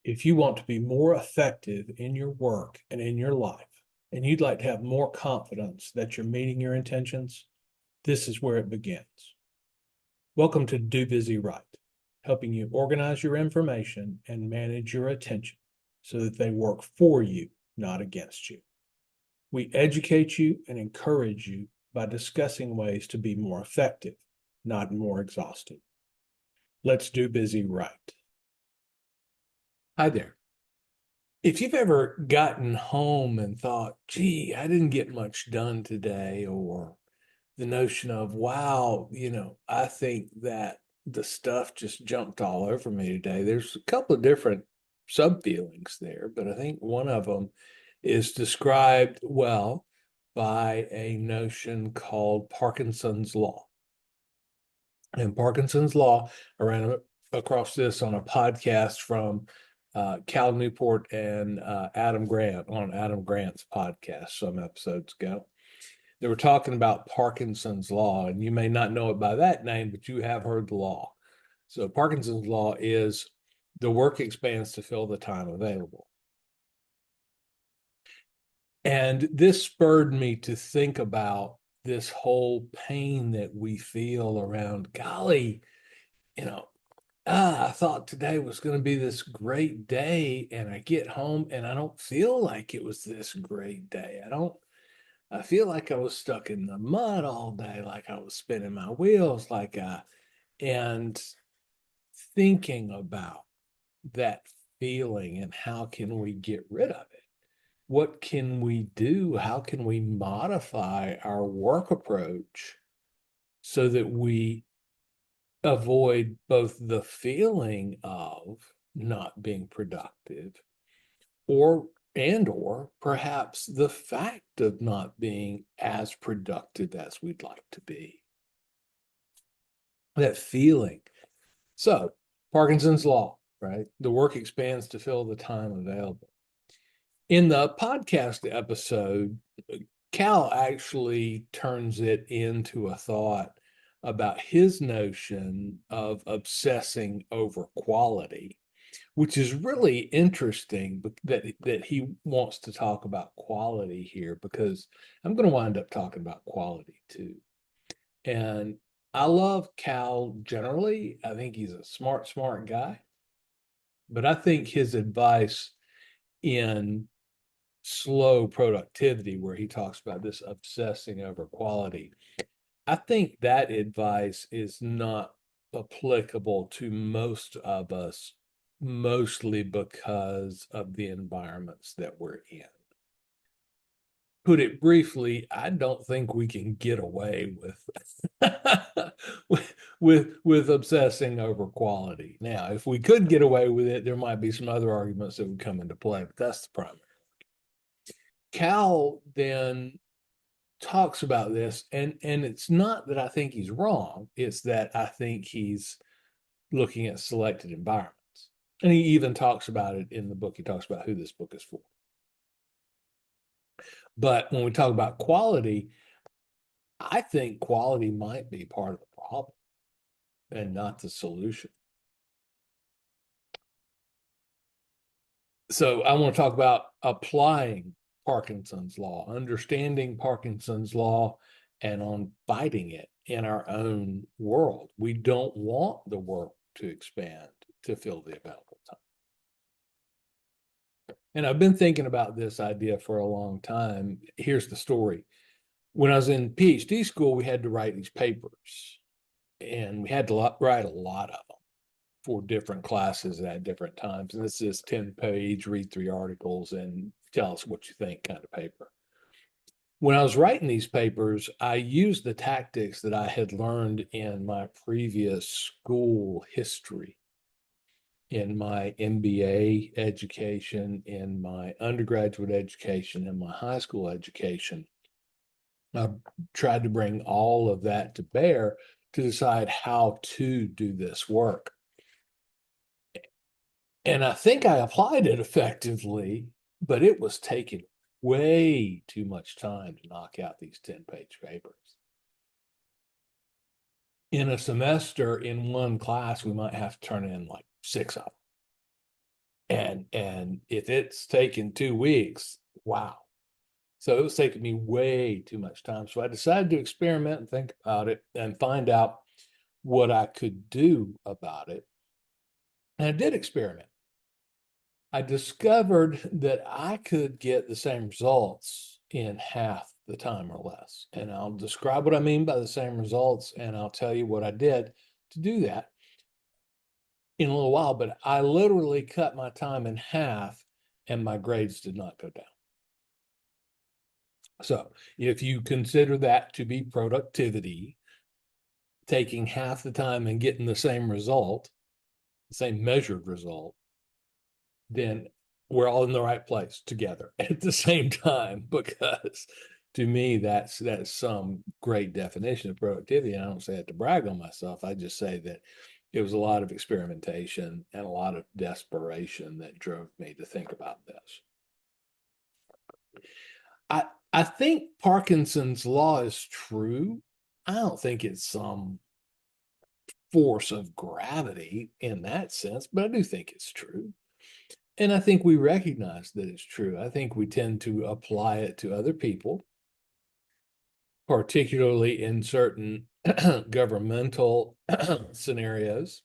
If you want to be more effective in your work and in your life, and you'd like to have more confidence that you're meeting your intentions, this is where it begins. Welcome to Do Busy Right, helping you organize your information and manage your attention so that they work for you, not against you. We educate you and encourage you by discussing ways to be more effective, not more exhausted. Let's do busy right. Hi there. If you've ever gotten home and thought, gee, I didn't get much done today, or the notion of, wow, I think that the stuff just jumped all over me today. There's a couple of different sub feelings there, but I think one of them is described well by a notion called Parkinson's law. And Parkinson's law, I ran across this on a podcast from Cal Newport and Adam Grant on Adam Grant's podcast some episodes ago. They were talking about Parkinson's law, and you may not know it by that name, but you have heard the law. So Parkinson's law is the work expands to fill the time available. And this spurred me to think about this whole pain that we feel around, golly, I thought today was going to be this great day, and I get home and I don't feel like it was this great day. I feel like I was stuck in the mud all day, like I was spinning my wheels, and thinking about that feeling and how can we get rid of it? What can we do? How can we modify our work approach so that we avoid both the feeling of not being productive or perhaps the fact of not being as productive as we'd like to be. That feeling. So, Parkinson's law, right? The work expands to fill the time available. In the podcast episode, Cal actually turns it into a thought about his notion of obsessing over quality, which is really interesting that he wants to talk about quality here, because I'm going to wind up talking about quality too. And I love Cal generally. I think he's a smart guy. But I think his advice in slow productivity, where he talks about this obsessing over quality, I think that advice is not applicable to most of us, mostly because of the environments that we're in. Put it briefly, I don't think we can get away with obsessing over quality. Now, if we could get away with it, there might be some other arguments that would come into play, but that's the primary. Cal then talks about this, and it's not that I think he's wrong, it's that I think he's looking at selected environments. And he even talks about it in the book. He talks about who this book is for. But when we talk about quality, I think quality might be part of the problem and not the solution. So I want to talk about applying Parkinson's law, understanding Parkinson's law, and on fighting it in our own world. We don't want the work to expand to fill the available time. And I've been thinking about this idea for a long time. Here's the story. When I was in Ph.D. school, we had to write these papers, and we had to write a lot of them for different classes at different times. And this is 10-page, read 3 articles and tell us what you think kind of paper. When I was writing these papers, I used the tactics that I had learned in my previous school history, in my MBA education, in my undergraduate education, in my high school education. I tried to bring all of that to bear to decide how to do this work. And I think I applied it effectively, but it was taking way too much time to knock out these 10-page papers. In a semester, in one class, we might have to turn in like 6 of them. And if it's taken 2 weeks, wow. So it was taking me way too much time. So I decided to experiment and think about it and find out what I could do about it. And I did experiment. I discovered that I could get the same results in half the time or less. And I'll describe what I mean by the same results, and I'll tell you what I did to do that in a little while. But I literally cut my time in half, and my grades did not go down. So if you consider that to be productivity, taking half the time and getting the same result, the same measured result, then we're all in the right place together at the same time, because to me, that's some great definition of productivity. And I don't say it to brag on myself. I just say that it was a lot of experimentation and a lot of desperation that drove me to think about this. I think Parkinson's law is true. I don't think it's some force of gravity in that sense, but I do think it's true. And I think we recognize that it's true. I think we tend to apply it to other people, particularly in certain governmental scenarios.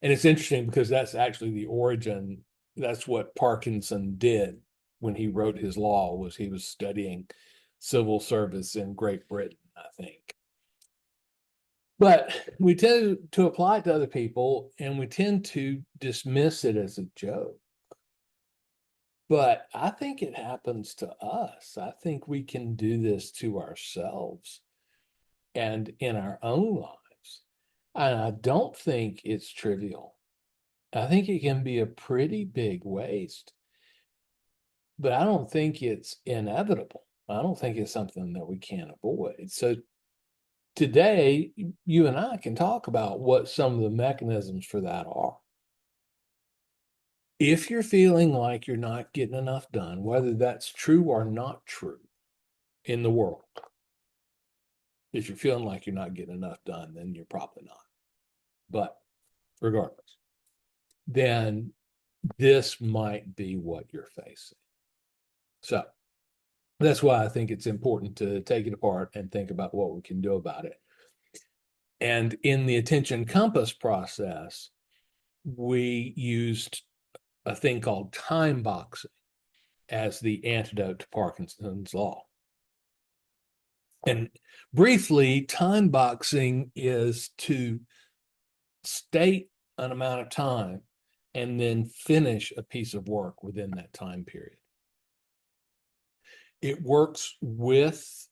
And it's interesting because that's actually the origin. That's what Parkinson did when he wrote his law, was he was studying civil service in Great Britain, I think. But we tend to apply it to other people, and we tend to dismiss it as a joke. But I think it happens to us. I think we can do this to ourselves and in our own lives. And I don't think it's trivial. I think it can be a pretty big waste, but I don't think it's inevitable. I don't think it's something that we can't avoid. So today, you and I can talk about what some of the mechanisms for that are. If you're feeling like you're not getting enough done, whether that's true or not true in the world, if you're feeling like you're not getting enough done, then you're probably not. But regardless, then this might be what you're facing. So that's why I think it's important to take it apart and think about what we can do about it. And in the attention compass process, we used a thing called time boxing as the antidote to Parkinson's law. And briefly, time boxing is to state an amount of time and then finish a piece of work within that time period. It works with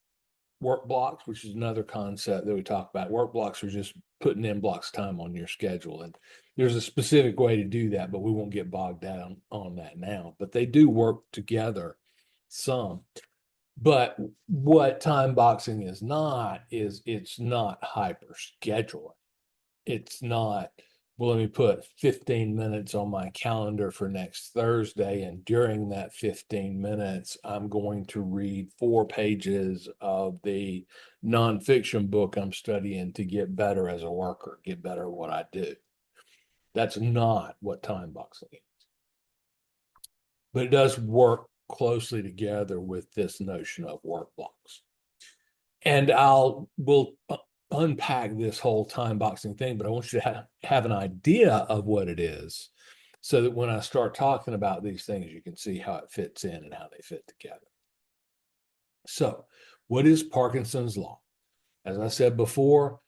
work blocks, which is another concept that we talk about. Work blocks are just putting in blocks of time on your schedule. And there's a specific way to do that, but we won't get bogged down on that now. But they do work together some. But what time boxing is not, is it's not hyper scheduling. It's not, well, let me put 15 minutes on my calendar for next Thursday, and during that 15 minutes, I'm going to read 4 pages of the nonfiction book I'm studying to get better as a worker, get better at what I do. That's not what time boxing is. But it does work closely together with this notion of work blocks. And we'll unpack this whole time boxing thing, but I want you to have an idea of what it is, so that when I start talking about these things, you can see how it fits in and how they fit together. So, what is Parkinson's law? As I said before,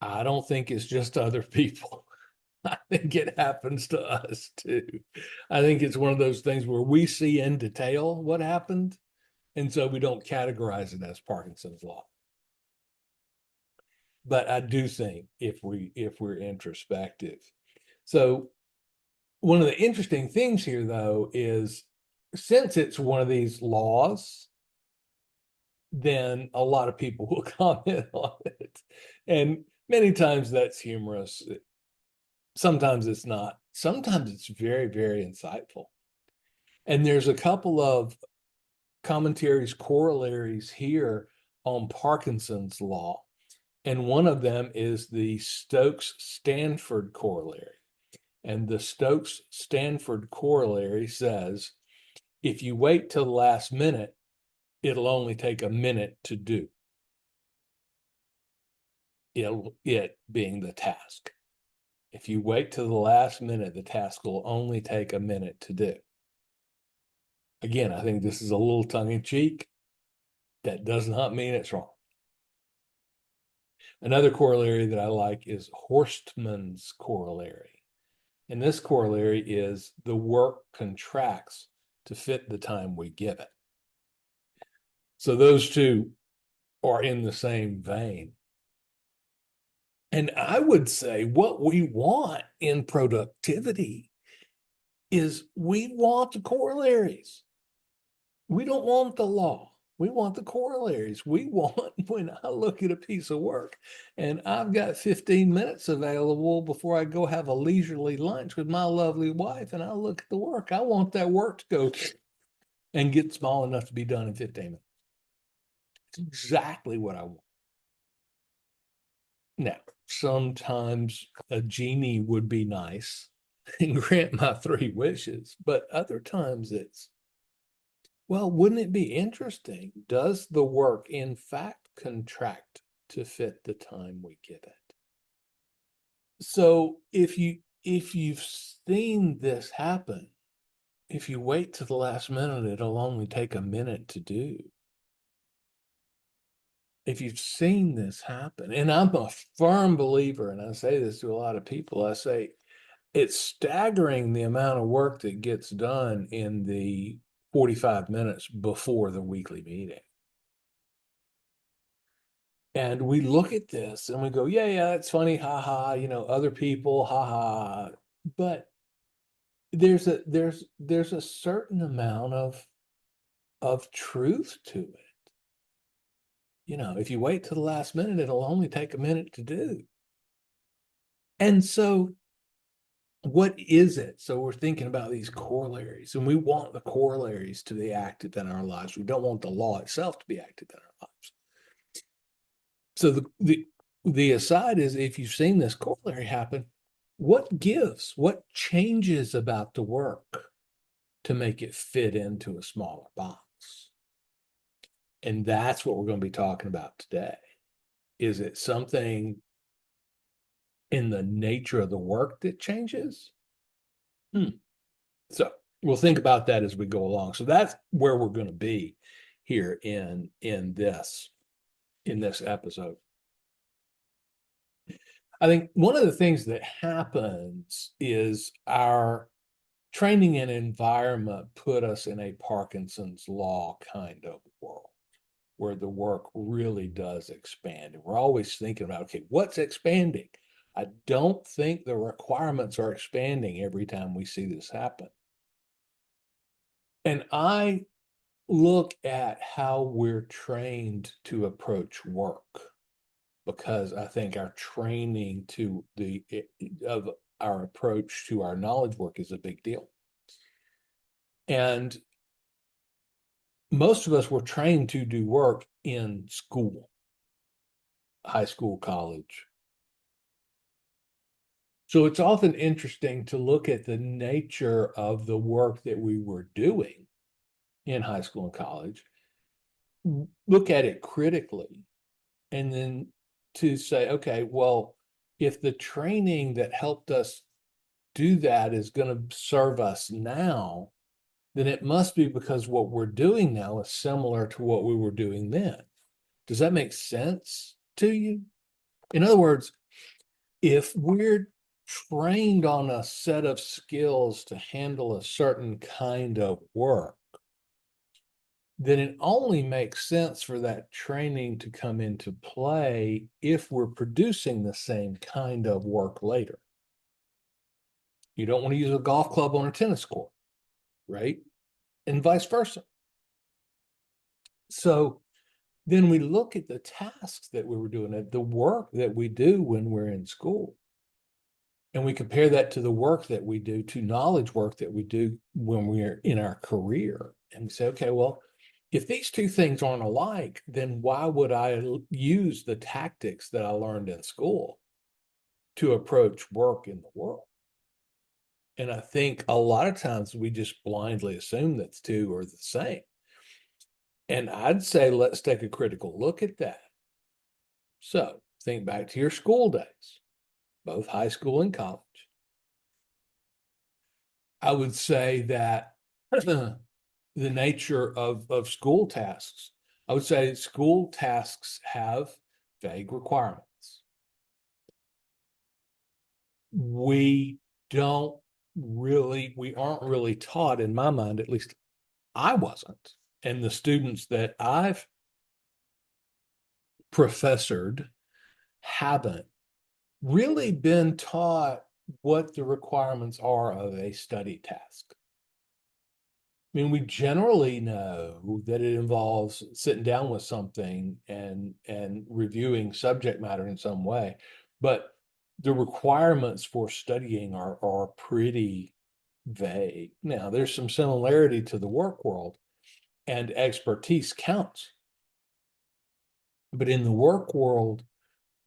I don't think it's just other people. I think it happens to us too. I think it's one of those things where we see in detail what happened, and so we don't categorize it as Parkinson's law. But I do think if we're introspective. So one of the interesting things here, though, is since it's one of these laws, then a lot of people will comment on it. And many times that's humorous. Sometimes it's not. Sometimes it's very, very insightful. And there's a couple of commentaries, corollaries here on Parkinson's law. And one of them is the Stokes-Stanford corollary. And the Stokes-Stanford corollary says, if you wait till the last minute, it'll only take a minute to do. It being the task. If you wait till the last minute, the task will only take a minute to do. Again, I think this is a little tongue-in-cheek. That does not mean it's wrong. Another corollary that I like is Horstman's corollary. And this corollary is the work contracts to fit the time we give it. So those two are in the same vein. And I would say what we want in productivity is we want the corollaries. We don't want the law. We want the corollaries. We want, when I look at a piece of work and I've got 15 minutes available before I go have a leisurely lunch with my lovely wife, and I look at the work, I want that work to go and get small enough to be done in 15 minutes. It's exactly what I want. Now, sometimes a genie would be nice and grant my 3 wishes, but other times it's, well, wouldn't it be interesting? Does the work in fact contract to fit the time we give it? So if you've seen this happen, if you wait to the last minute, it'll only take a minute to do. If you've seen this happen, and I'm a firm believer, and I say this to a lot of people, I say it's staggering the amount of work that gets done in the 45 minutes before the weekly meeting. And we look at this and we go, yeah, it's funny, haha, other people, haha. But there's a certain amount of truth to it. If you wait till the last minute, it'll only take a minute to do. And so what is it? So we're thinking about these corollaries, and we want the corollaries to be active in our lives. We don't want the law itself to be active in our lives. So the aside is, if you've seen this corollary happen, what gives? What changes about the work to make it fit into a smaller box? And that's what we're going to be talking about today. Is it something in the nature of the work that changes? So we'll think about that as we go along. So that's where we're going to be here in this episode. I think one of the things that happens is our training and environment put us in a Parkinson's law kind of world where the work really does expand. And we're always thinking about, okay, what's expanding? I don't think the requirements are expanding every time we see this happen. And I look at how we're trained to approach work, because I think our training of our approach to our knowledge work is a big deal. And most of us were trained to do work in school, high school, college. So it's often interesting to look at the nature of the work that we were doing in high school and college, look at it critically, and then to say, okay, well, if the training that helped us do that is going to serve us now, then it must be because what we're doing now is similar to what we were doing then. Does that make sense to you? In other words, if we're trained on a set of skills to handle a certain kind of work, then it only makes sense for that training to come into play if we're producing the same kind of work later. You don't want to use a golf club on a tennis court, right? And vice versa. So then we look at the tasks that we were doing, at the work that we do when we're in school. And we compare that to the work that we do, to knowledge work that we do when we're in our career. And we say, okay, well, if these two things aren't alike, then why would I use the tactics that I learned in school to approach work in the world? And I think a lot of times we just blindly assume that the two are the same. And I'd say let's take a critical look at that. So think back to your school days, both high school and college. I would say that the nature of school tasks, I would say school tasks have vague requirements. We aren't really taught, in my mind, at least I wasn't, and the students that I've professored haven't really been taught what the requirements are of a study task. I mean, we generally know that it involves sitting down with something and reviewing subject matter in some way, but the requirements for studying are pretty vague. Now, there's some similarity to the work world, and expertise counts. But in the work world,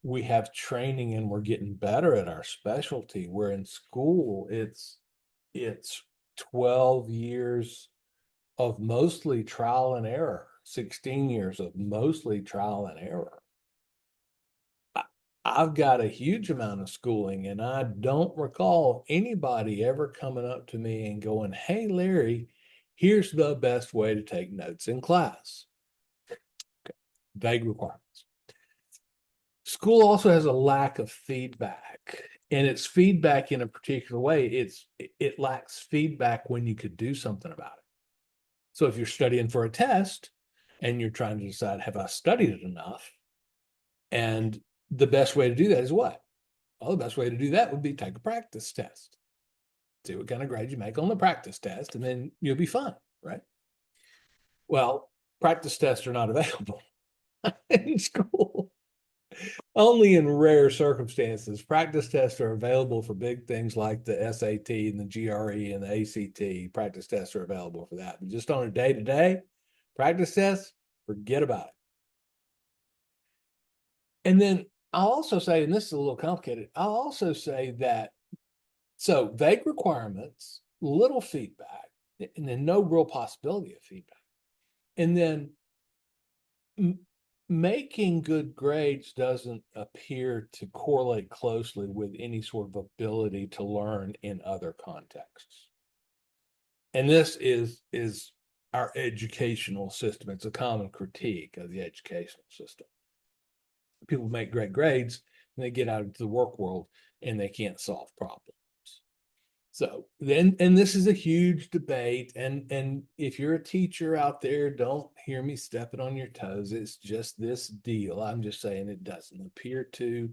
we have training and we're getting better at our specialty. Where in school, it's 12 years of mostly trial and error, 16 years of mostly trial and error. I've got a huge amount of schooling, and I don't recall anybody ever coming up to me and going, "Hey, Larry, here's the best way to take notes in class." Vague requirements. School also has a lack of feedback, and it's feedback in a particular way. It lacks feedback when you could do something about it. So if you're studying for a test and you're trying to decide, have I studied it enough? And the best way to do that is what? Well, the best way to do that would be take a practice test. See what kind of grade you make on the practice test, and then you'll be fine, right? Well, practice tests are not available in school. Only in rare circumstances. Practice tests are available for big things like the SAT and the GRE and the ACT. Practice tests are available for that. But just on a day-to-day practice test, forget about it. And then I'll also say, and this is a little complicated, I'll also say that, so vague requirements, little feedback, and then no real possibility of feedback. And then making good grades doesn't appear to correlate closely with any sort of ability to learn in other contexts. And this is our educational system. It's a common critique of the educational system. People make great grades and they get out into the work world and they can't solve problems. So then, and this is a huge debate. And if you're a teacher out there, don't hear me stepping on your toes. It's just this deal. I'm just saying it doesn't appear to.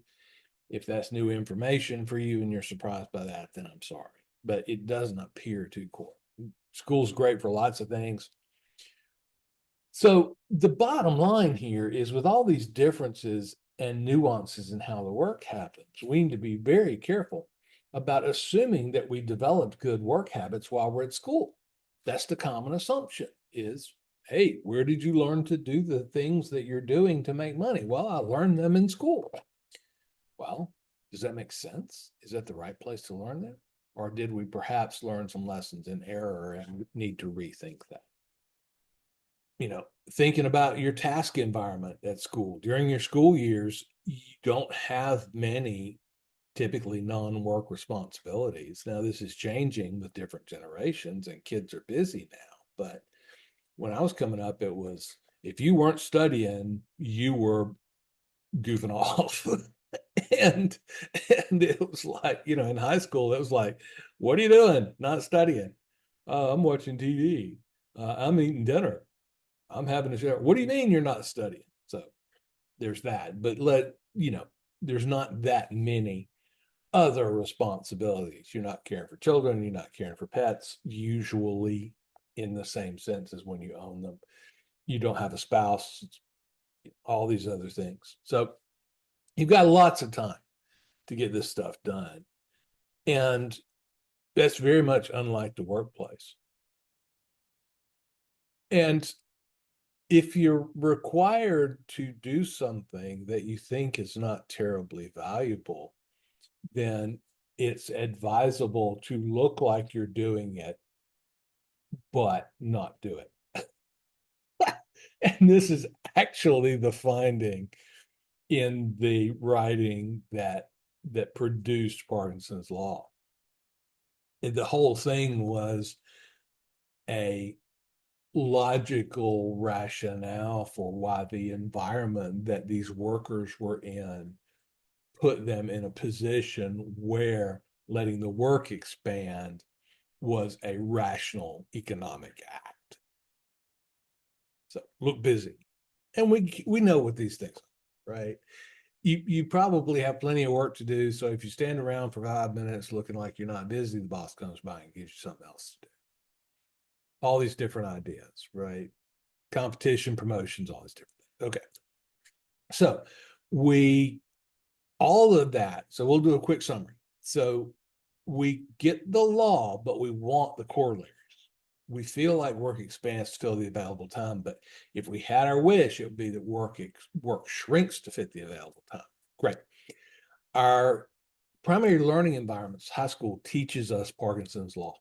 If that's new information for you and you're surprised by that, then I'm sorry. But it doesn't appear to core. School's great for lots of things. So the bottom line here is, with all these differences and nuances in how the work happens, we need to be very careful about assuming that we developed good work habits while we're at school. That's the common assumption is, hey, where did you learn to do the things that you're doing to make money? Well, I learned them in school. Well, does that make sense? Is that the right place to learn them? Or did we perhaps learn some lessons in error and need to rethink that? Thinking about your task environment at school during your school years, you don't have many typically non-work responsibilities. Now, this is changing with different generations and kids are busy now. But when I was coming up, it was, if you weren't studying, you were goofing off. and it was like, in high school, it was like, what are you doing? Not studying. I'm watching TV. I'm eating dinner. I'm having a shower. What do you mean you're not studying? So there's that. But there's not that many other responsibilities. You're not caring for children. You're not caring for pets, usually in the same sense as when you own them. You don't have a spouse, all these other things. So you've got lots of time to get this stuff done. And that's very much unlike the workplace. And if you're required to do something that you think is not terribly valuable, then it's advisable to look like you're doing it, but not do it. And this is actually the finding in the writing that produced Parkinson's law. The whole thing was a logical rationale for why the environment that these workers were in put them in a position where letting the work expand was a rational economic act. So look busy. And we know what these things are, right? You probably have plenty of work to do. So if you stand around for 5 minutes looking like you're not busy, the boss comes by and gives you something else to do. All these different ideas, right? Competition, promotions, all these different things. Okay. So all of that. So we'll do a quick summary. So we get the law, but we want the corollaries. We feel like work expands to fill the available time, but if we had our wish, it would be that work shrinks to fit the available time. Great. Our primary learning environments, high school, teaches us Parkinson's law.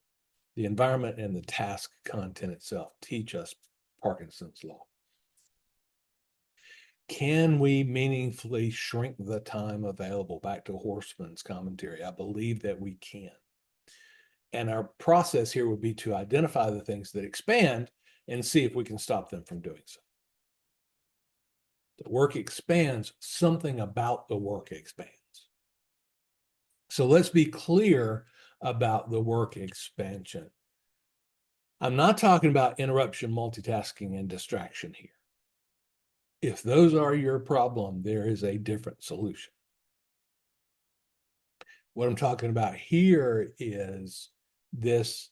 The environment and the task content itself teach us Parkinson's law. Can we meaningfully shrink the time available? Back to Horstman's commentary. I believe that we can. And our process here would be to identify the things that expand and see if we can stop them from doing so. The work expands, something about the work expands. So let's be clear about the work expansion. I'm not talking about interruption, multitasking, and distraction here. If those are your problem, there is a different solution. What I'm talking about here is this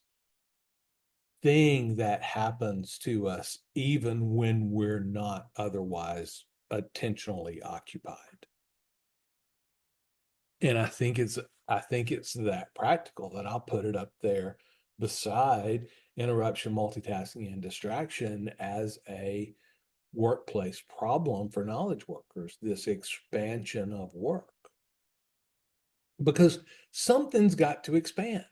thing that happens to us even when we're not otherwise attentionally occupied. And I think it's that practical that I'll put it up there beside interruption, multitasking, and distraction as a workplace problem for knowledge workers, this expansion of work. Because something's got to expand.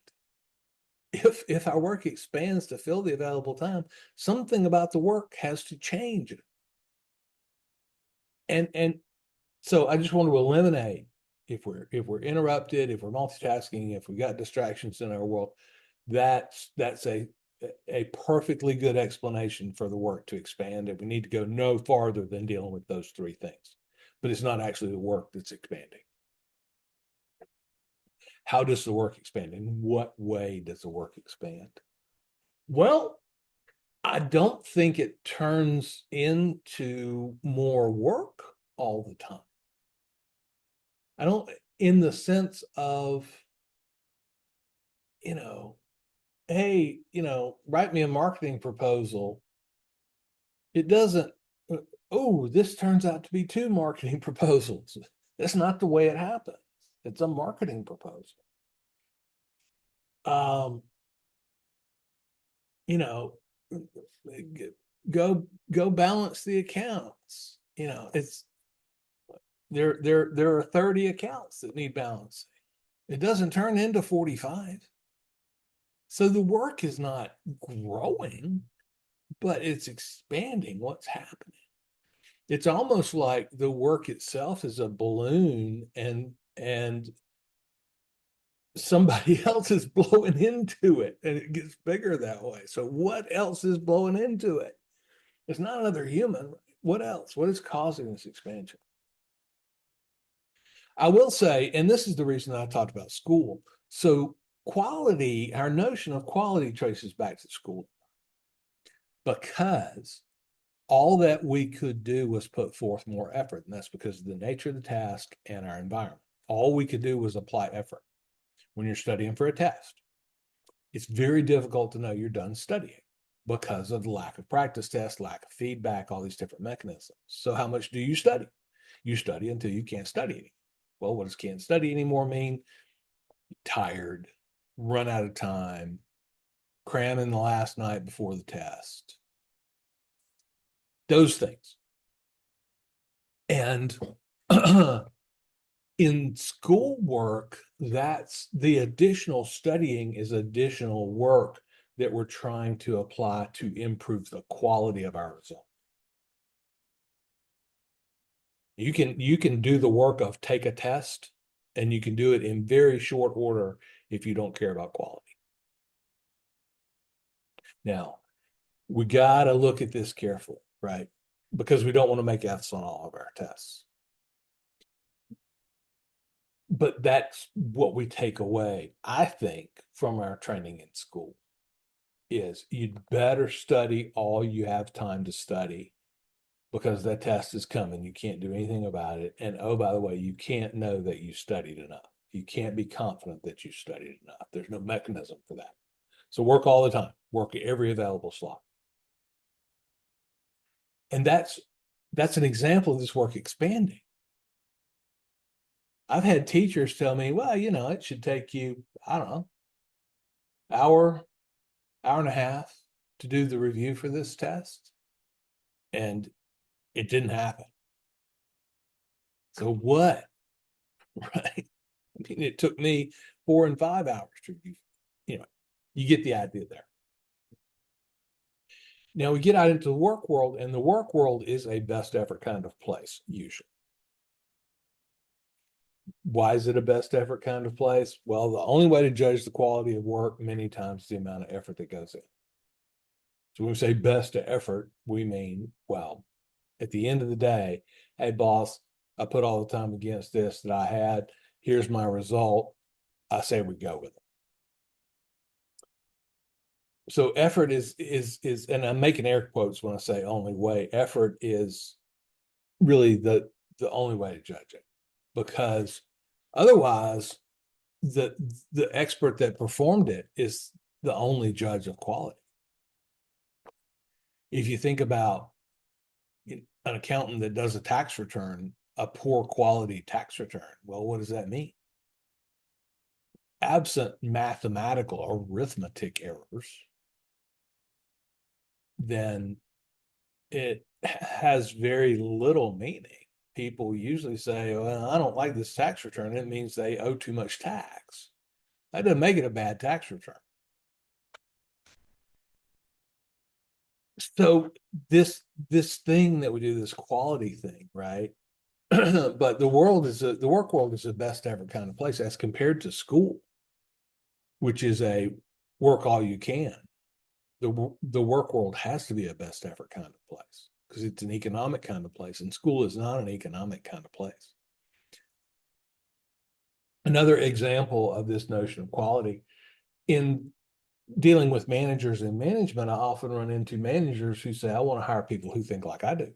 If our work expands to fill the available time, something about the work has to change. And so I just want to eliminate if we're interrupted, if we're multitasking, if we got distractions in our world, that's a perfectly good explanation for the work to expand. And we need to go no farther than dealing with those three things. But it's not actually the work that's expanding. How does the work expand? In what way does the work expand? Well, I don't think it turns into more work all the time. I don't, in the sense of, hey, write me a marketing proposal. It doesn't, oh, this turns out to be 2 marketing proposals. That's not the way it happens. It's a marketing proposal. Go balance the accounts. It's there are 30 accounts that need balancing. It doesn't turn into 45. So the work is not growing, but it's expanding. What's happening? It's almost like the work itself is a balloon and somebody else is blowing into it and it gets bigger that way. So what else is blowing into it? It's not another human. What else? What is causing this expansion? I will say, and this is the reason I talked about school. So quality, our notion of quality traces back to school, because all that we could do was put forth more effort. And that's because of the nature of the task and our environment. All we could do was apply effort. When you're studying for a test, it's very difficult to know you're done studying because of the lack of practice tests, lack of feedback, all these different mechanisms. So how much do you study? You study until you can't study anymore. Well, what does can't study anymore mean? Tired, run out of time, cramming the last night before the test. Those things. And In schoolwork, that's the additional studying is additional work that we're trying to apply to improve the quality of our result. You can do the work of take a test, and you can do it in very short order if you don't care about quality. Now, we got to look at this carefully, right? Because we don't want to make F's on all of our tests. But that's what we take away, I think, from our training in school is you'd better study all you have time to study because that test is coming. You can't do anything about it. And oh, by the way, you can't know that you studied enough. You can't be confident that you studied enough. There's no mechanism for that. So work all the time, work every available slot. And that's an example of this work expanding. I've had teachers tell me, well, it should take you, I don't know, hour and a half to do the review for this test. And it didn't happen. So what? Right. I mean, it took me 4 and 5 hours to review. You get the idea there. Now we get out into the work world, and the work world is a best effort kind of place, usually. Why is it a best effort kind of place? Well, the only way to judge the quality of work many times is the amount of effort that goes in. So when we say best effort, we mean, well, at the end of the day, hey, boss, I put all the time against this that I had. Here's my result. I say we go with it. So effort is, and I'm making air quotes when I say only way. Effort is really the only way to judge it, because otherwise, the expert that performed it is the only judge of quality. If you think about an accountant that does a tax return, a poor quality tax return, well, what does that mean? Absent mathematical arithmetic errors, then it has very little meaning. People usually say, well, I don't like this tax return. It means they owe too much tax. That doesn't make it a bad tax return. So this thing that we do, this quality thing, right? But the work world is the best ever kind of place as compared to school, which is a work all you can. The work world has to be a best effort kind of place because it's an economic kind of place, and school is not an economic kind of place. Another example of this notion of quality in dealing with managers and management, I often run into managers who say, I want to hire people who think like I do.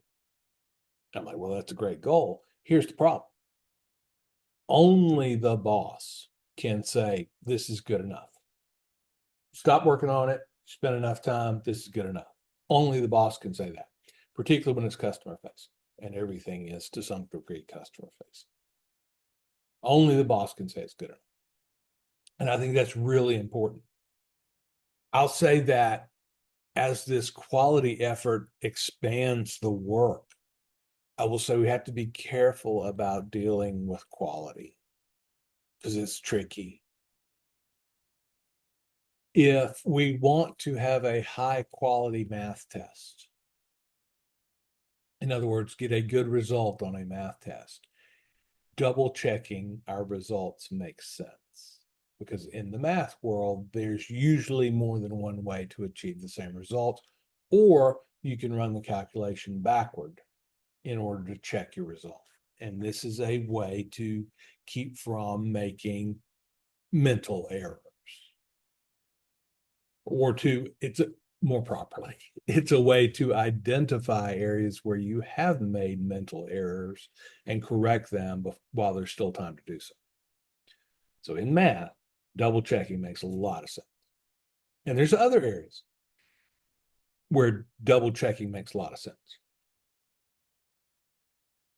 I'm like, well, that's a great goal. Here's the problem. Only the boss can say, this is good enough. Stop working on it. Spend enough time. This is good enough. Only the boss can say that, particularly when it's customer facing, and everything is to some degree customer facing. Only the boss can say it's good enough. And I think that's really important. I'll say that as this quality effort expands the work, I will say we have to be careful about dealing with quality because it's tricky. If we want to have a high quality math test, in other words, get a good result on a math test, double checking our results makes sense. Because in the math world, there's usually more than one way to achieve the same result, or you can run the calculation backward in order to check your result. And this is a way to keep from making mental errors. Or more properly, it's a way to identify areas where you have made mental errors and correct them while there's still time to do so. So in math, double checking makes a lot of sense. And there's other areas where double checking makes a lot of sense.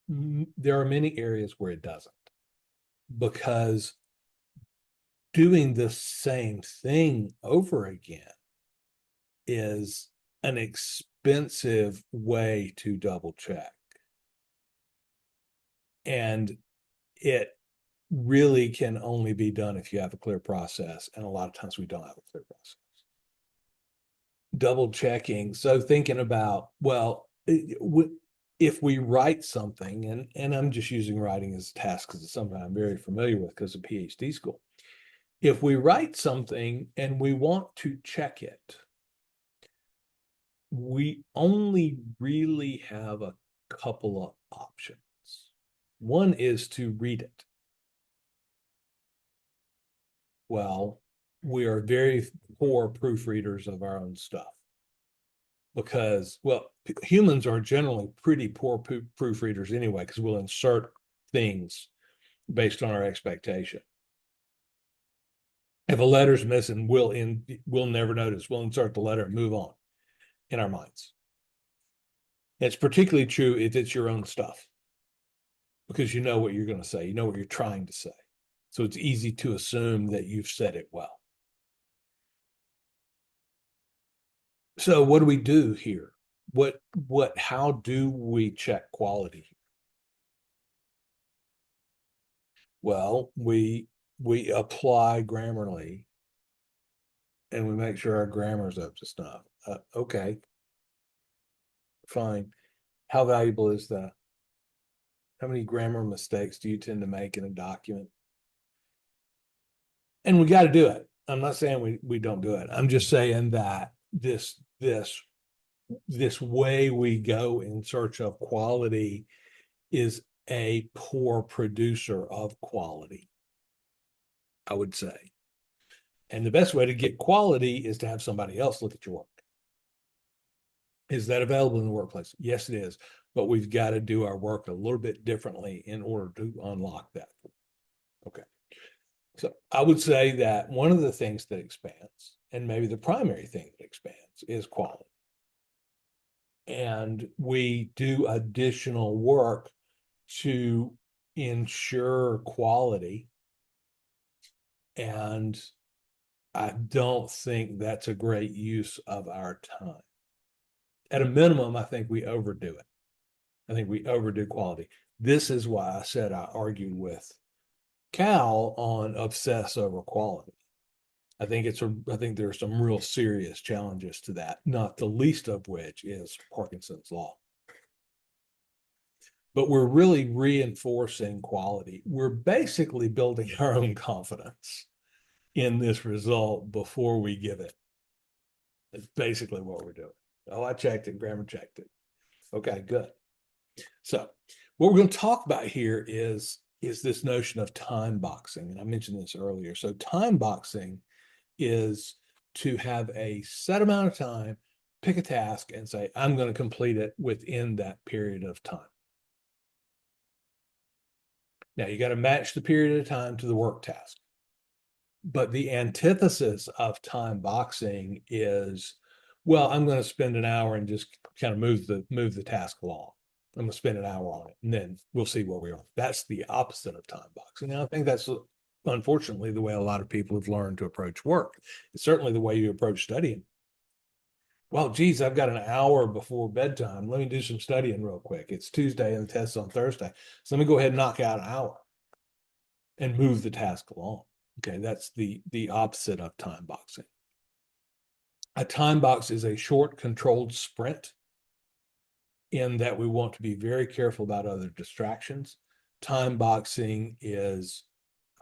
There are many areas where it doesn't, because doing the same thing over again is an expensive way to double check. And it really can only be done if you have a clear process. And a lot of times we don't have a clear process. Double checking. So thinking about, well, if we write something, and I'm just using writing as a task because it's something I'm very familiar with because of PhD school. If we write something and we want to check it, we only really have a couple of options. One is to read it. Well, we are very poor proofreaders of our own stuff because, well, humans are generally pretty poor proofreaders anyway, because we'll insert things based on our expectation. If a letter's missing, we'll never notice. We'll insert the letter and move on in our minds. It's particularly true if it's your own stuff, because you know what you're going to say, you know what you're trying to say. So it's easy to assume that you've said it well. So what do we do here? How do we check quality? Well, we apply Grammarly and we make sure our grammar's up to snuff. Okay, fine. How valuable is that? How many grammar mistakes do you tend to make in a document? And we got to do it. I'm not saying we don't do it. I'm just saying that this way we go in search of quality is a poor producer of quality, I would say. And the best way to get quality is to have somebody else look at your work. Is that available in the workplace? Yes, it is. But we've got to do our work a little bit differently in order to unlock that. Okay. So I would say that one of the things that expands, and maybe the primary thing that expands, is quality. And we do additional work to ensure quality. And I don't think that's a great use of our time. At a minimum, I think we overdo it. I think we overdo quality. This is why I said I argued with Cal on obsess over quality. I think there's some real serious challenges to that, not the least of which is Parkinson's law. But we're really reinforcing quality. We're basically building our own confidence in this result before we give it. That's basically what we're doing. Oh, I checked it, grammar checked it. Okay, good. So what we're going to talk about here is this notion of time boxing. And I mentioned this earlier. So time boxing is to have a set amount of time, pick a task and say, I'm going to complete it within that period of time. Now you got to match the period of time to the work task. But the antithesis of time boxing is, well, I'm going to spend an hour and just kind of move the task along. I'm going to spend an hour on it, and then we'll see where we are. That's the opposite of time boxing. And I think that's unfortunately the way a lot of people have learned to approach work. It's certainly the way you approach studying. Well, geez, I've got an hour before bedtime. Let me do some studying real quick. It's Tuesday and the test's on Thursday. So let me go ahead and knock out an hour and move the task along. Okay, that's the opposite of time boxing. A time box is a short, controlled sprint in that we want to be very careful about other distractions. Time boxing is,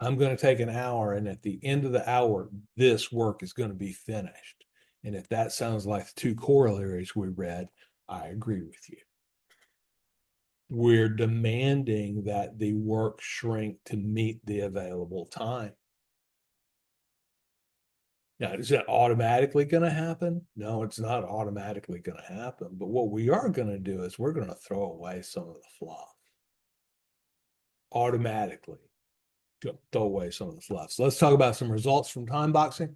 I'm going to take an hour, and at the end of the hour, this work is going to be finished. And if that sounds like the two corollaries we read, I agree with you. We're demanding that the work shrink to meet the available time. Now, is that automatically going to happen? No, it's not automatically going to happen. But what we are going to do is we're going to throw away some of the fluff. Automatically throw away some of the fluff. So let's talk about some results from time boxing.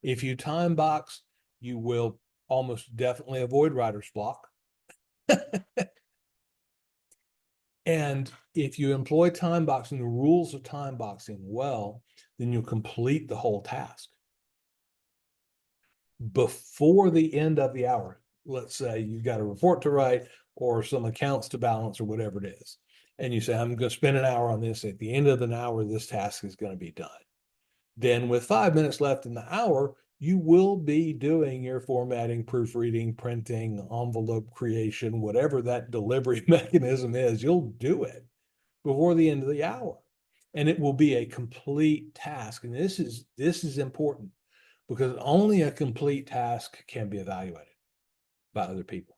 If you time box, you will almost definitely avoid writer's block. And if you employ time boxing, the rules of time boxing well, then you'll complete the whole task. Before the end of the hour, let's say you've got a report to write or some accounts to balance or whatever it is. and you say, I'm going to spend an hour on this. At the end of an hour, this task is going to be done. Then with 5 minutes left in the hour, you will be doing your formatting, proofreading, printing, envelope creation, whatever that delivery mechanism is, you'll do it before the end of the hour. And it will be a complete task. And this is important because only a complete task can be evaluated by other people.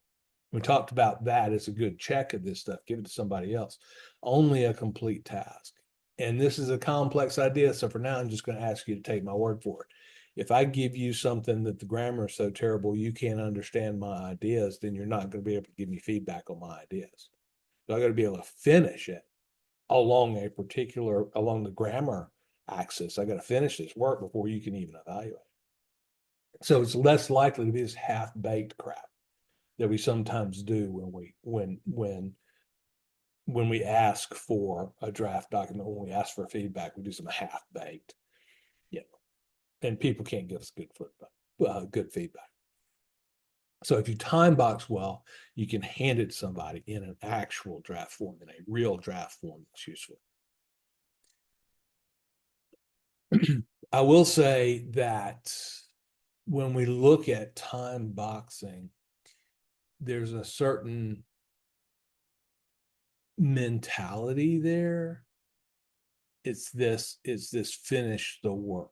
We talked about that as a good check of this stuff. Give it to somebody else. Only a complete task. And this is a complex idea. So for now, I'm just going to ask you to take my word for it. If I give you something that the grammar is so terrible you can't understand my ideas, then you're not going to be able to give me feedback on my ideas. So I got to be able to finish it along the grammar axis. I got to finish this work before you can even evaluate. So it's less likely to be this half-baked crap that we sometimes do when we ask for a draft document, when we ask for feedback, we do some half-baked, and people can't give us good feedback. So if you time box well, you can hand it to somebody in an actual draft form, in a real draft form that's useful. I will say that when we look at time boxing, there's a certain mentality there. It's this finish the work.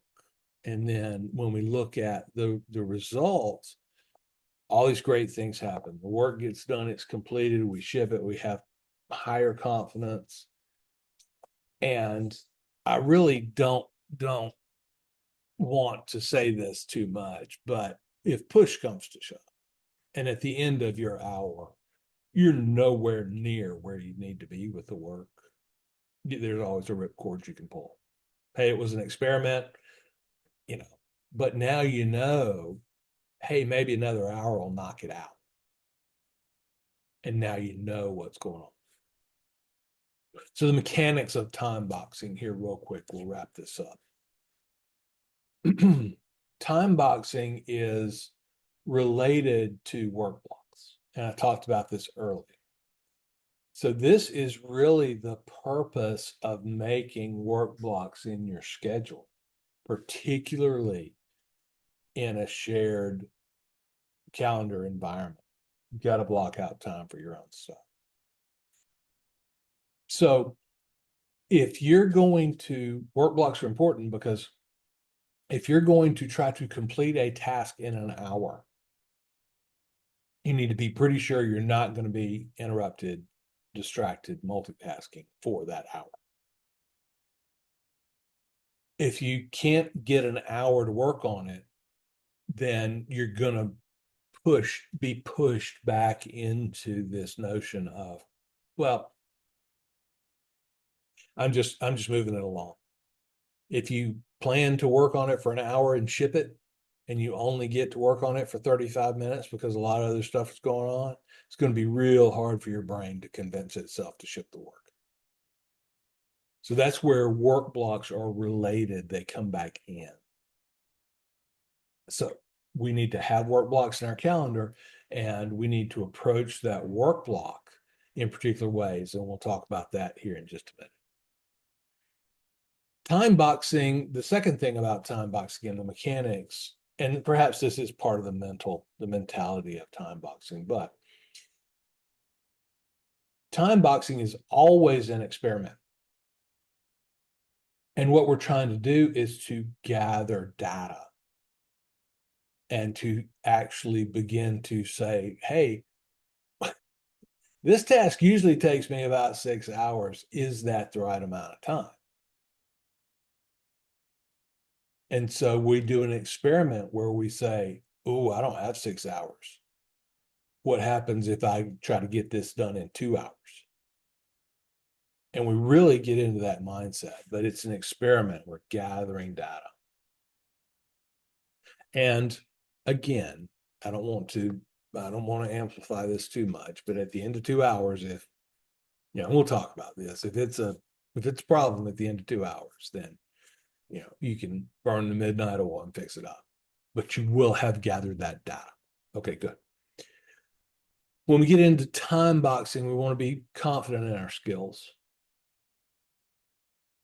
And then when we look at the results, all these great things happen. The work gets done, it's completed, we ship it, we have higher confidence. And I really don't want to say this too much, but if push comes to shove, and at the end of your hour, you're nowhere near where you need to be with the work, there's always a ripcord you can pull. Hey, it was an experiment, but now hey, maybe another hour will knock it out. And now you know what's going on. So the mechanics of time boxing here real quick, we'll wrap this up. Time boxing is related to work blocks. And I talked about this earlier. So this is really the purpose of making work blocks in your schedule, particularly in a shared calendar environment. You got to block out time for your own stuff. So if you're going to, work blocks are important because if you're going to try to complete a task in an hour, you need to be pretty sure you're not going to be interrupted, distracted, multitasking for that hour. If you can't get an hour to work on it, then you're going to be pushed back into this notion of, well, I'm just moving it along. If you plan to work on it for an hour and ship it, and you only get to work on it for 35 minutes because a lot of other stuff is going on, it's going to be real hard for your brain to convince itself to ship the work. So that's where work blocks are related. They come back in. So we need to have work blocks in our calendar, and we need to approach that work block in particular ways. And we'll talk about that here in just a minute. Time boxing, the second thing about time boxing and the mechanics, and perhaps this is part of the mentality of time boxing, but time boxing is always an experiment. And what we're trying to do is to gather data and to actually begin to say, hey, this task usually takes me about 6 hours. Is that the right amount of time? And so we do an experiment where we say, oh, I don't have 6 hours. What happens if I try to get this done in 2 hours? And we really get into that mindset, but it's an experiment. We're gathering data. And again, I don't want to amplify this too much, but at the end of 2 hours, we'll talk about this. If it's a problem at the end of 2 hours, then you can burn the midnight oil and fix it up, but you will have gathered that data. Okay, good. When we get into time boxing, we want to be confident in our skills.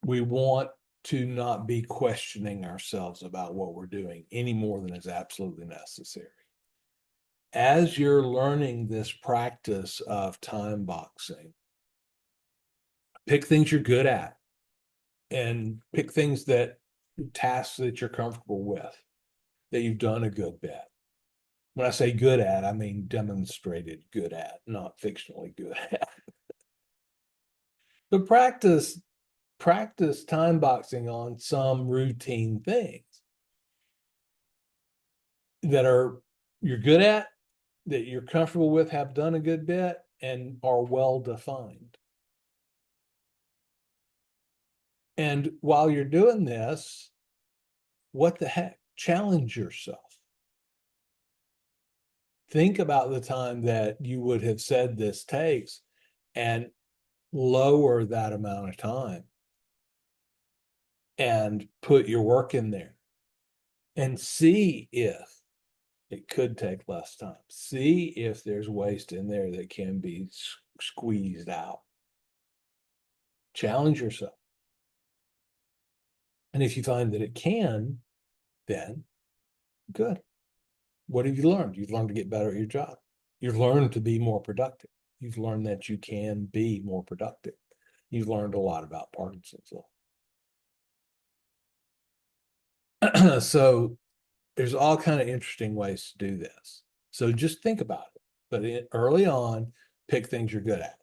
We want to not be questioning ourselves about what we're doing any more than is absolutely necessary. As you're learning this practice of time boxing, pick things you're good at and pick things tasks that you're comfortable with, that you've done a good bit. When I say good at, I mean demonstrated good at, not fictionally good at. But practice time boxing on some routine things that you're good at, that you're comfortable with, have done a good bit, and are well defined. And while you're doing this, what the heck? Challenge yourself. Think about the time that you would have said this takes and lower that amount of time and put your work in there and see if it could take less time. See if there's waste in there that can be squeezed out. Challenge yourself. And if you find that it can, then good. What have you learned? You've learned to get better at your job. You've learned to be more productive. You've learned that you can be more productive. You've learned a lot about Parkinson's law. So there's all kind of interesting ways to do this. So just think about it. But early on, pick things you're good at.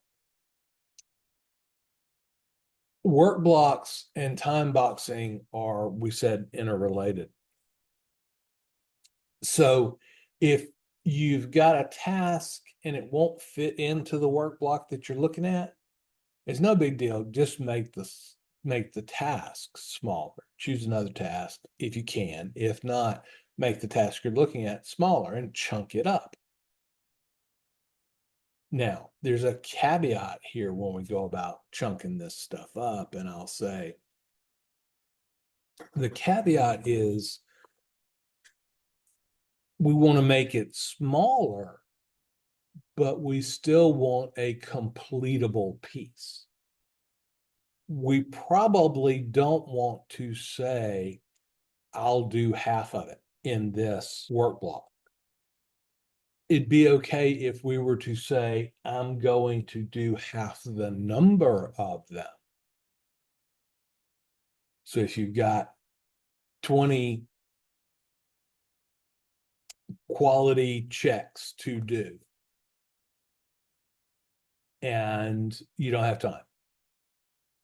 Work blocks and time boxing are, we said, interrelated. So if you've got a task and it won't fit into the work block that you're looking at, it's no big deal. Just make the task smaller. Choose another task if you can. If not, make the task you're looking at smaller and chunk it up. Now, there's a caveat here when we go about chunking this stuff up, and I'll say the caveat is we want to make it smaller, but we still want a completable piece. We probably don't want to say, I'll do half of it in this work block. It'd be okay if we were to say, I'm going to do half the number of them. So if you've got 20 quality checks to do and you don't have time,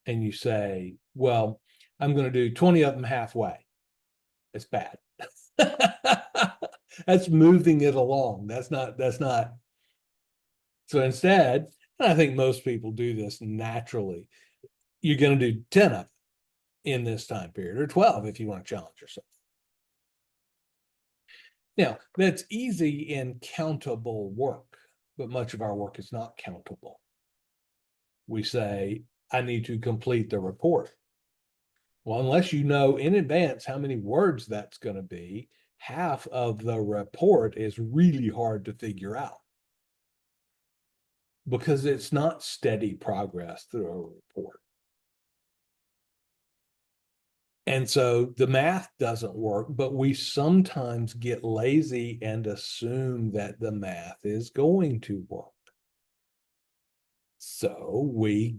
and you say, well, I'm going to do 20 of them halfway, it's bad. That's moving it along. That's not. So instead, and I think most people do this naturally, you're going to do 10 of them in this time period, or 12 if you want to challenge yourself. Now, that's easy in countable work, but much of our work is not countable. We say, I need to complete the report. Well, unless you know in advance how many words that's going to be, half of the report is really hard to figure out because it's not steady progress through a report. And so the math doesn't work, but we sometimes get lazy and assume that the math is going to work. So we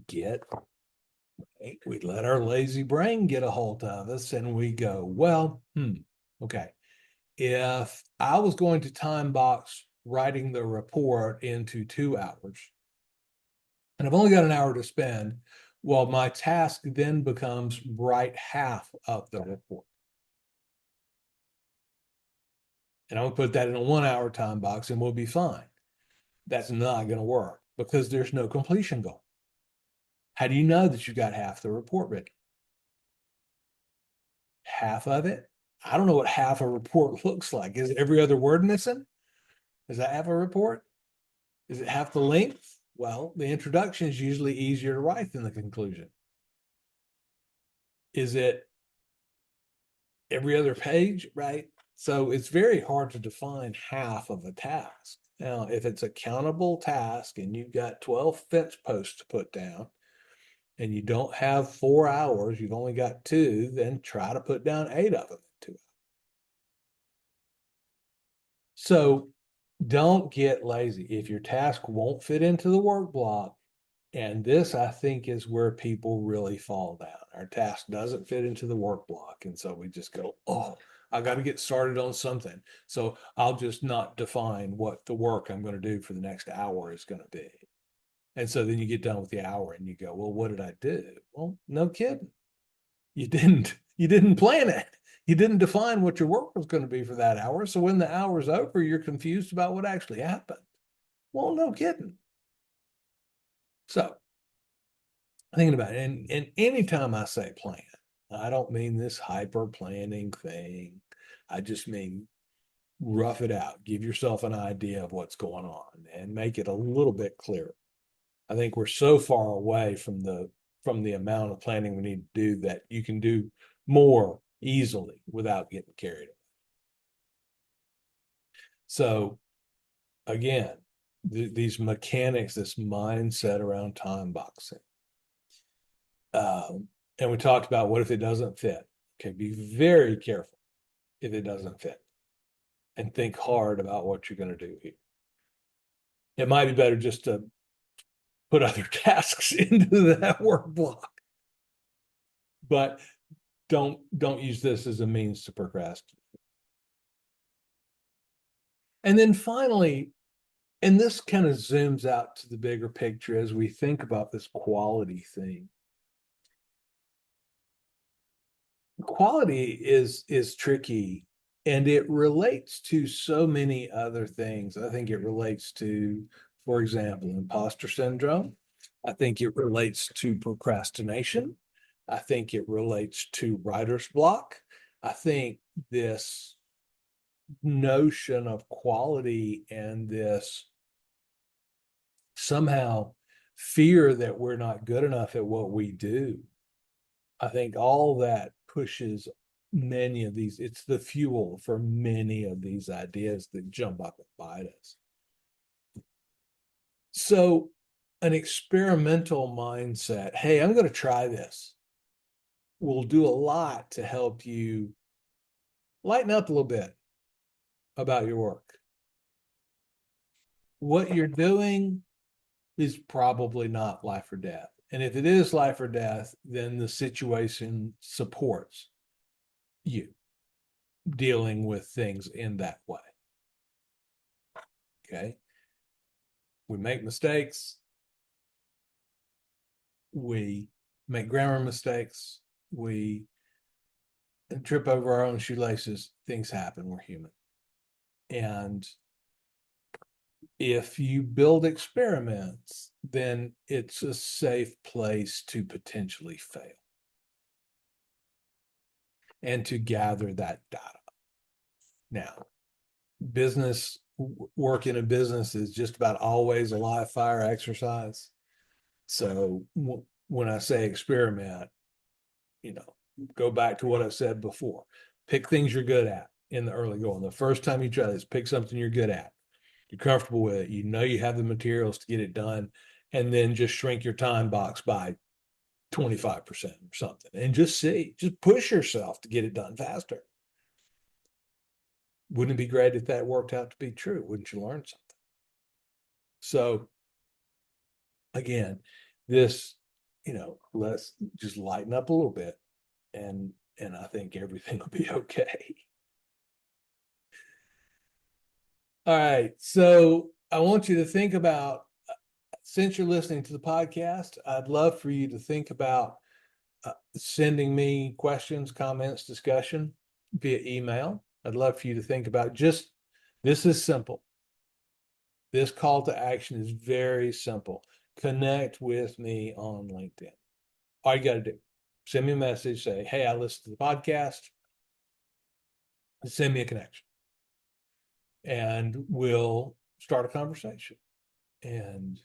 let our lazy brain get a hold of us and we go, well, okay. If I was going to time box writing the report into 2 hours, and I've only got an hour to spend, well, my task then becomes write half of the report. And I'll put that in a 1 hour time box and we'll be fine. That's not going to work because there's no completion goal. How do you know that you got half the report written? Half of it? I don't know what half a report looks like. Is every other word missing? Is that half a report? Is it half the length? Well, the introduction is usually easier to write than the conclusion. Is it every other page, right? So it's very hard to define half of a task. Now, if it's a countable task and you've got 12 fence posts to put down and you don't have 4 hours, you've only got 2, then try to put down 8 of them in 2 hours. So don't get lazy. If your task won't fit into the work block, and this, I think, is where people really fall down. Our task doesn't fit into the work block. And so we just go, oh, I got to get started on something. So I'll just not define what the work I'm going to do for the next hour is going to be. And so then you get done with the hour and you go, well, what did I do? Well, no kidding. You didn't plan it. You didn't define what your work was going to be for that hour. So when the hour's over, you're confused about what actually happened. Well, no kidding. So thinking about it, and anytime I say plan, I don't mean this hyper planning thing. I just mean rough it out, give yourself an idea of what's going on and make it a little bit clearer. I think we're so far away from the amount of planning we need to do that you can do more easily without getting carried away. So again, these mechanics, this mindset around time boxing. And we talked about what if it doesn't fit? Okay, be very careful if it doesn't fit and think hard about what you're going to do here. It might be better just to put other tasks into that work block, but don't use this as a means to procrastinate. And then finally, and this kind of zooms out to the bigger picture as we think about this quality thing. Quality is tricky, and it relates to so many other things. I think it relates to, for example, imposter syndrome. I think it relates to procrastination. I think it relates to writer's block. I think this notion of quality and this somehow fear that we're not good enough at what we do, I think all that pushes many of these, it's the fuel for many of these ideas that jump up and bite us. So, an experimental mindset, hey, I'm going to try this, will do a lot to help you lighten up a little bit about your work. What you're doing is probably not life or death. And if it is life or death, then the situation supports you dealing with things in that way. Okay. We make mistakes. We make grammar mistakes. We trip over our own shoelaces. Things happen. We're human. And if you build experiments, then it's a safe place to potentially fail and to gather that data. Now, business work in a business is just about always a live fire exercise. So when I say experiment, go back to what I said before. Pick things you're good at in the early going. The first time you try this, pick something you're good at. You're comfortable with it. You know you have the materials to get it done, and then just shrink your time box by 25% or something, and just push yourself to get it done faster. Wouldn't it be great if that worked out to be true? Wouldn't you learn something? So again, this, let's just lighten up a little bit, and I think everything will be okay. All right. So I want you to think about, since you're listening to the podcast, I'd love for you to think about sending me questions, comments, discussion via email. I'd love for you to think about this is simple. This call to action is very simple. Connect with me on LinkedIn. All you got to do, send me a message, say, hey, I listened to the podcast, send me a connection, and we'll start a conversation. And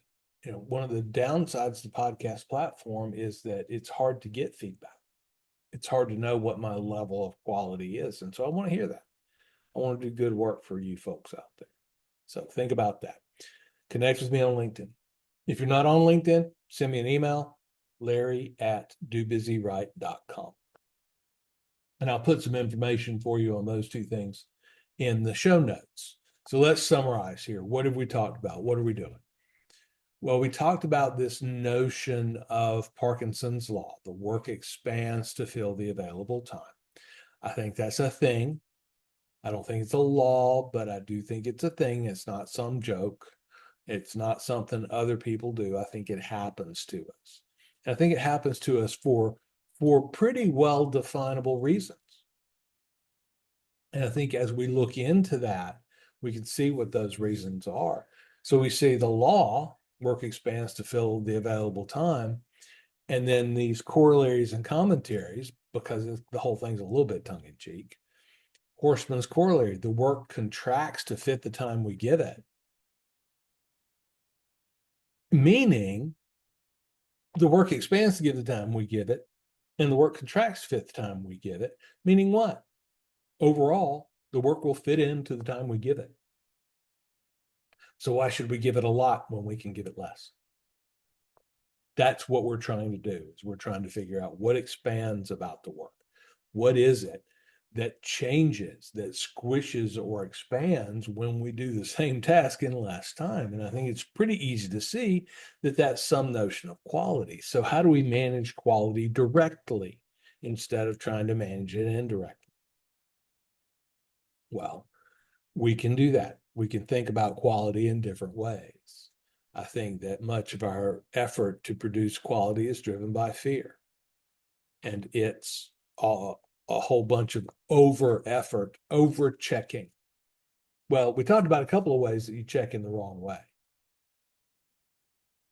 one of the downsides to the podcast platform is that it's hard to get feedback. It's hard to know what my level of quality is. And so I want to hear that. I want to do good work for you folks out there. So think about that. Connect with me on LinkedIn. If you're not on LinkedIn, send me an email. larry@dobusywright.com. And I'll put some information for you on those two things in the show notes. So let's summarize here. What have we talked about? What are we doing? Well, we talked about this notion of Parkinson's law. The work expands to fill the available time. I think that's a thing. I don't think it's a law, but I do think it's a thing. It's not some joke. It's not something other people do. I think it happens to us. And I think it happens to us for pretty well definable reasons. And I think as we look into that, we can see what those reasons are. So we see the law, work expands to fill the available time. And then these corollaries and commentaries, because the whole thing's a little bit tongue in cheek. Horstman's corollary, the work contracts to fit the time we give it. Meaning the work expands to give the time we give it, and the work contracts to fit the time we give it. Meaning what? Overall, the work will fit into the time we give it. So why should we give it a lot when we can give it less? That's what we're trying to do, is we're trying to figure out what expands about the work. What is it that changes, that squishes or expands when we do the same task in less time? And I think it's pretty easy to see that that's some notion of quality. So how do we manage quality directly instead of trying to manage it indirectly? Well, we can do that. We can think about quality in different ways. I think that much of our effort to produce quality is driven by fear. And it's a whole bunch of over effort, over checking. Well, we talked about a couple of ways that you check in the wrong way.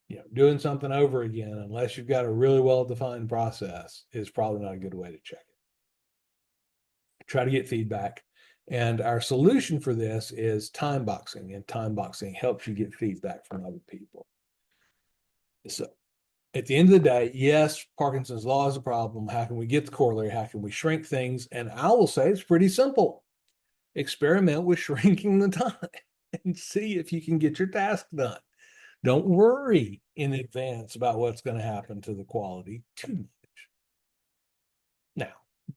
You know, doing something over again, unless you've got a really well-defined process, is probably not a good way to check it. Try to get feedback. And our solution for this is time boxing, and time boxing helps you get feedback from other people. So at the end of the day, yes, Parkinson's law is a problem. How can we get the corollary? How can we shrink things? And I will say it's pretty simple. Experiment with shrinking the time and see if you can get your task done. Don't worry in advance about what's going to happen to the quality too much. Now,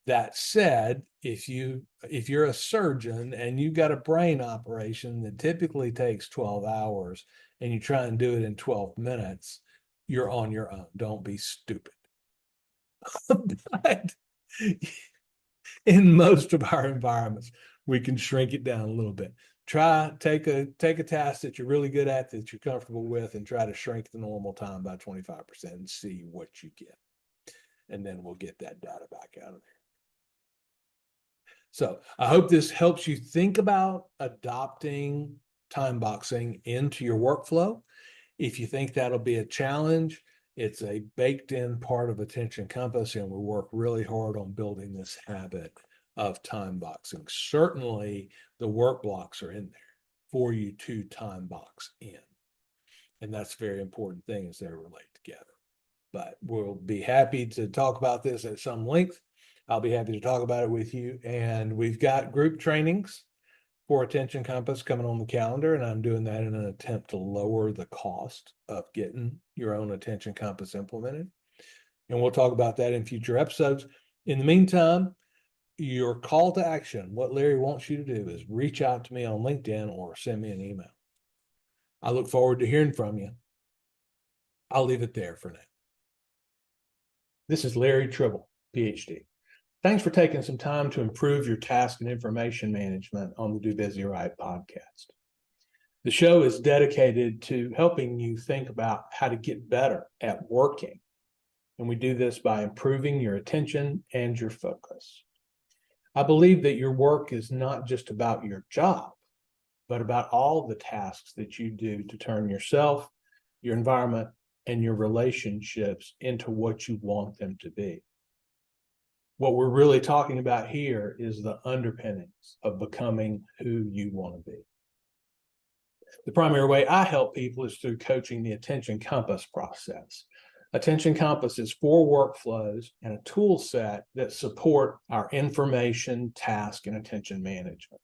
that said, if you're a surgeon and you've got a brain operation that typically takes 12 hours and you try and do it in 12 minutes, you're on your own. Don't be stupid. But in most of our environments, we can shrink it down a little bit. Take a task that you're really good at, that you're comfortable with, and try to shrink the normal time by 25% and see what you get. And then we'll get that data back out of there. So I hope this helps you think about adopting time boxing into your workflow. If you think that'll be a challenge, it's a baked in part of Attention Compass, and we work really hard on building this habit of time boxing. Certainly the work blocks are in there for you to time box in. And that's a very important thing as they relate together. But we'll be happy to talk about this at some length. I'll be happy to talk about it with you. And we've got group trainings for Attention Compass coming on the calendar, and I'm doing that in an attempt to lower the cost of getting your own Attention Compass implemented. And we'll talk about that in future episodes. In the meantime, your call to action, what Larry wants you to do, is reach out to me on LinkedIn or send me an email. I look forward to hearing from you. I'll leave it there for now. This is Larry Tribble, Ph.D. Thanks for taking some time to improve your task and information management on the Do Busy Right podcast. The show is dedicated to helping you think about how to get better at working. And we do this by improving your attention and your focus. I believe that your work is not just about your job, but about all the tasks that you do to turn yourself, your environment, and your relationships into what you want them to be. What we're really talking about here is the underpinnings of becoming who you want to be. The primary way I help people is through coaching the Attention Compass process. Attention Compass is 4 workflows and a tool set that support our information, task, and attention management.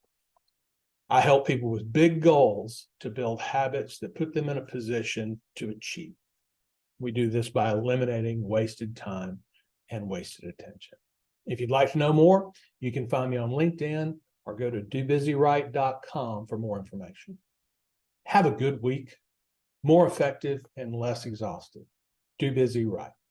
I help people with big goals to build habits that put them in a position to achieve. We do this by eliminating wasted time and wasted attention. If you'd like to know more, you can find me on LinkedIn or go to dobusyright.com for more information. Have a good week, more effective and less exhausted. Do busy right.